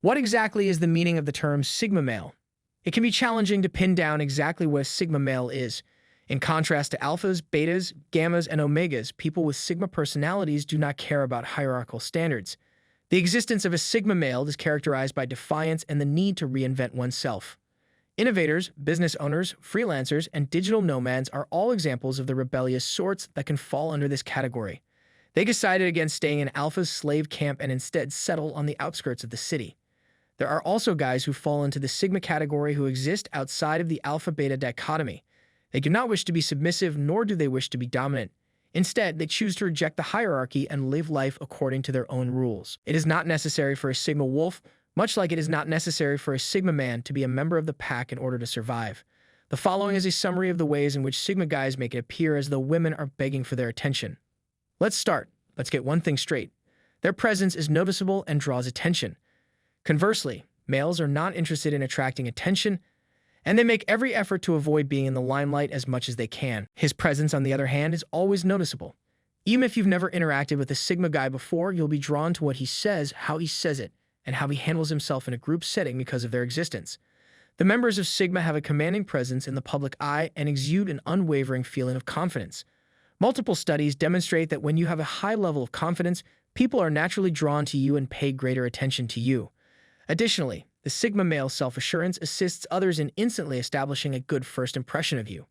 What exactly is the meaning of the term Sigma male? It can be challenging to pin down exactly what a Sigma male is. In contrast to alphas, betas, gammas, and omegas, people with Sigma personalities do not care about hierarchical standards. The existence of a Sigma male is characterized by defiance and the need to reinvent oneself. Innovators, business owners, freelancers, and digital nomads are all examples of the rebellious sorts that can fall under this category. They decided against staying in Alpha's slave camp and instead settle on the outskirts of the city. There are also guys who fall into the Sigma category who exist outside of the Alpha-Beta dichotomy. They do not wish to be submissive, nor do they wish to be dominant. Instead, they choose to reject the hierarchy and live life according to their own rules. It is not necessary for a Sigma wolf, much like it is not necessary for a Sigma man to be a member of the pack in order to survive. The following is a summary of the ways in which Sigma guys make it appear as though women are begging for their attention. Let's start. Let's get one thing straight. Their presence is noticeable and draws attention. Conversely, males are not interested in attracting attention, and they make every effort to avoid being in the limelight as much as they can. His presence, on the other hand, is always noticeable. Even if you've never interacted with a Sigma guy before, you'll be drawn to what he says, how he says it, and how he handles himself in a group setting because of their existence. The members of Sigma have a commanding presence in the public eye and exude an unwavering feeling of confidence. Multiple studies demonstrate that when you have a high level of confidence, people are naturally drawn to you and pay greater attention to you. Additionally, the Sigma male self-assurance assists others in instantly establishing a good first impression of you.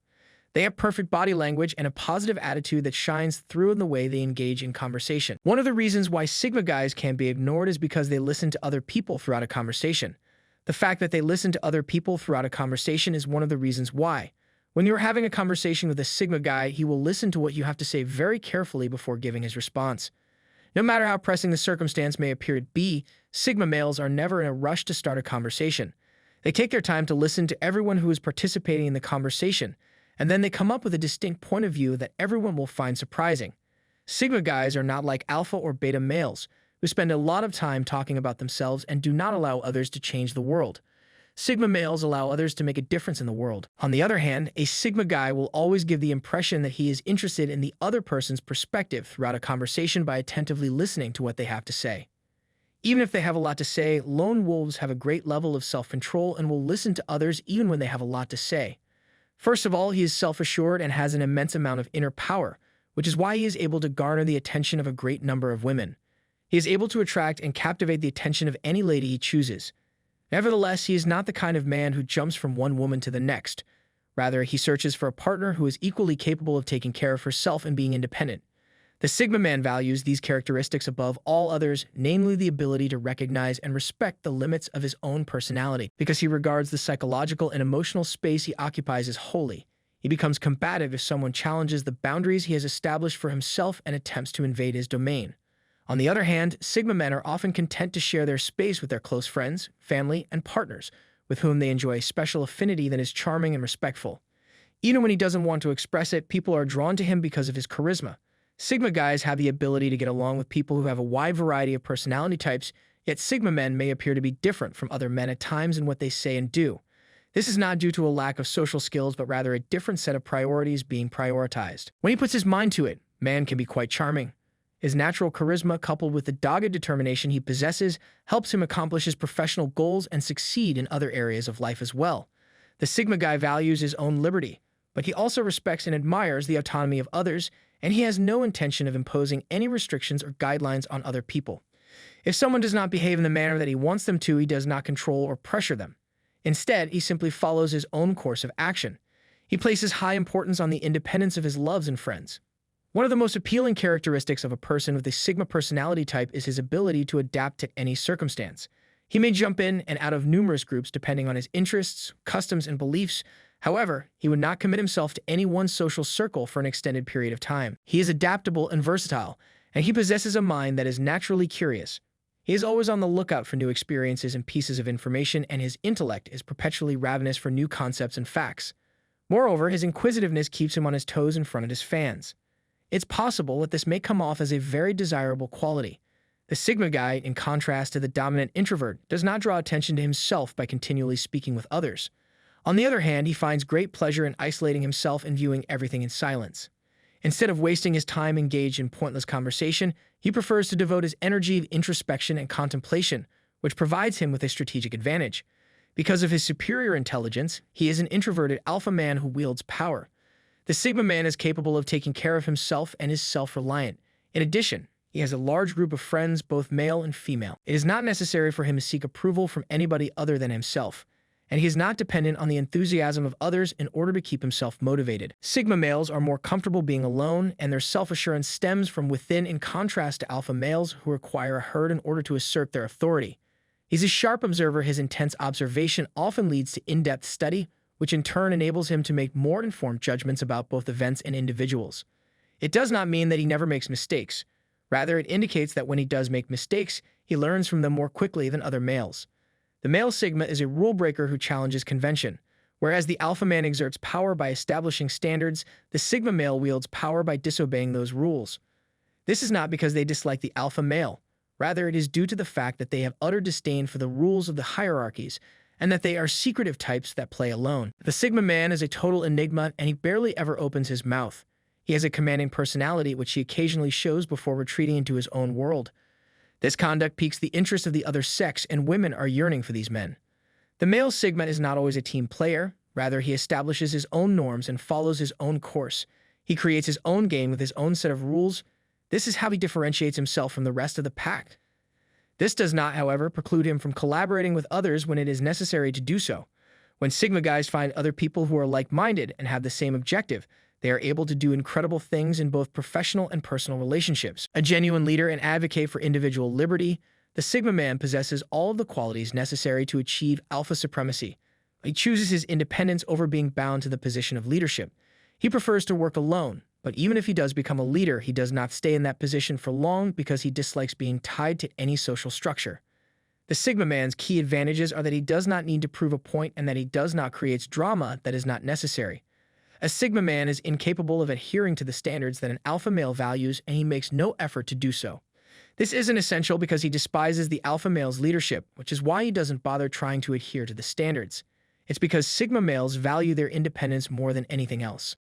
They have perfect body language and a positive attitude that shines through in the way they engage in conversation. One of the reasons why Sigma guys can't be ignored is because they listen to other people throughout a conversation. The fact that they listen to other people throughout a conversation is one of the reasons why. When you're having a conversation with a Sigma guy, he will listen to what you have to say very carefully before giving his response. No matter how pressing the circumstance may appear to be, Sigma males are never in a rush to start a conversation. They take their time to listen to everyone who is participating in the conversation, and then they come up with a distinct point of view that everyone will find surprising. Sigma guys are not like alpha or beta males, who spend a lot of time talking about themselves and do not allow others to change the world. Sigma males allow others to make a difference in the world. On the other hand, a Sigma guy will always give the impression that he is interested in the other person's perspective throughout a conversation by attentively listening to what they have to say. Even if they have a lot to say, lone wolves have a great level of self-control and will listen to others even when they have a lot to say. First of all, he is self-assured and has an immense amount of inner power, which is why he is able to garner the attention of a great number of women. He is able to attract and captivate the attention of any lady he chooses. Nevertheless, he is not the kind of man who jumps from one woman to the next. Rather, he searches for a partner who is equally capable of taking care of herself and being independent. The Sigma man values these characteristics above all others, namely the ability to recognize and respect the limits of his own personality. Because he regards the psychological and emotional space he occupies as holy, he becomes combative if someone challenges the boundaries he has established for himself and attempts to invade his domain. On the other hand, Sigma men are often content to share their space with their close friends, family, and partners, with whom they enjoy a special affinity that is charming and respectful. Even when he doesn't want to express it, people are drawn to him because of his charisma. Sigma guys have the ability to get along with people who have a wide variety of personality types, yet Sigma men may appear to be different from other men at times in what they say and do. This is not due to a lack of social skills, but rather a different set of priorities being prioritized. When he puts his mind to it, man can be quite charming. His natural charisma, coupled with the dogged determination he possesses, helps him accomplish his professional goals and succeed in other areas of life as well. The Sigma guy values his own liberty, but he also respects and admires the autonomy of others, and he has no intention of imposing any restrictions or guidelines on other people. If someone does not behave in the manner that he wants them to, he does not control or pressure them. Instead, he simply follows his own course of action. He places high importance on the independence of his loves and friends. One of the most appealing characteristics of a person with a Sigma personality type is his ability to adapt to any circumstance. He may jump in and out of numerous groups depending on his interests, customs, and beliefs. However, he would not commit himself to any one social circle for an extended period of time. He is adaptable and versatile, and he possesses a mind that is naturally curious. He is always on the lookout for new experiences and pieces of information, and his intellect is perpetually ravenous for new concepts and facts. Moreover, his inquisitiveness keeps him on his toes in front of his fans. It's possible that this may come off as a very desirable quality. The Sigma guy, in contrast to the dominant introvert, does not draw attention to himself by continually speaking with others. On the other hand, he finds great pleasure in isolating himself and viewing everything in silence. Instead of wasting his time engaged in pointless conversation, he prefers to devote his energy to introspection and contemplation, which provides him with a strategic advantage. Because of his superior intelligence, he is an introverted alpha man who wields power. The Sigma man is capable of taking care of himself and is self-reliant. In addition, he has a large group of friends, both male and female. It is not necessary for him to seek approval from anybody other than himself, and he is not dependent on the enthusiasm of others in order to keep himself motivated. Sigma males are more comfortable being alone, and their self-assurance stems from within in contrast to alpha males who require a herd in order to assert their authority. He's a sharp observer. His intense observation often leads to in-depth study, which in turn enables him to make more informed judgments about both events and individuals. It does not mean that he never makes mistakes. Rather, it indicates that when he does make mistakes, he learns from them more quickly than other males. The male Sigma is a rule breaker who challenges convention. Whereas the alpha man exerts power by establishing standards, the Sigma male wields power by disobeying those rules. This is not because they dislike the alpha male. Rather, it is due to the fact that they have utter disdain for the rules of the hierarchies, and that they are secretive types that play alone. The Sigma man is a total enigma, and he barely ever opens his mouth. He has a commanding personality, which he occasionally shows before retreating into his own world. This conduct piques the interest of the other sex, and women are yearning for these men. The male Sigma is not always a team player. Rather, he establishes his own norms and follows his own course. He creates his own game with his own set of rules. This is how he differentiates himself from the rest of the pack. This does not, however, preclude him from collaborating with others when it is necessary to do so. When Sigma guys find other people who are like-minded and have the same objective, they are able to do incredible things in both professional and personal relationships. A genuine leader and advocate for individual liberty, the Sigma man possesses all of the qualities necessary to achieve alpha supremacy. He chooses his independence over being bound to the position of leadership. He prefers to work alone, but even if he does become a leader, he does not stay in that position for long because he dislikes being tied to any social structure. The Sigma man's key advantages are that he does not need to prove a point and that he does not create drama that is not necessary. A Sigma man is incapable of adhering to the standards that an alpha male values, and he makes no effort to do so. This isn't essential because he despises the alpha male's leadership, which is why he doesn't bother trying to adhere to the standards. It's because Sigma males value their independence more than anything else.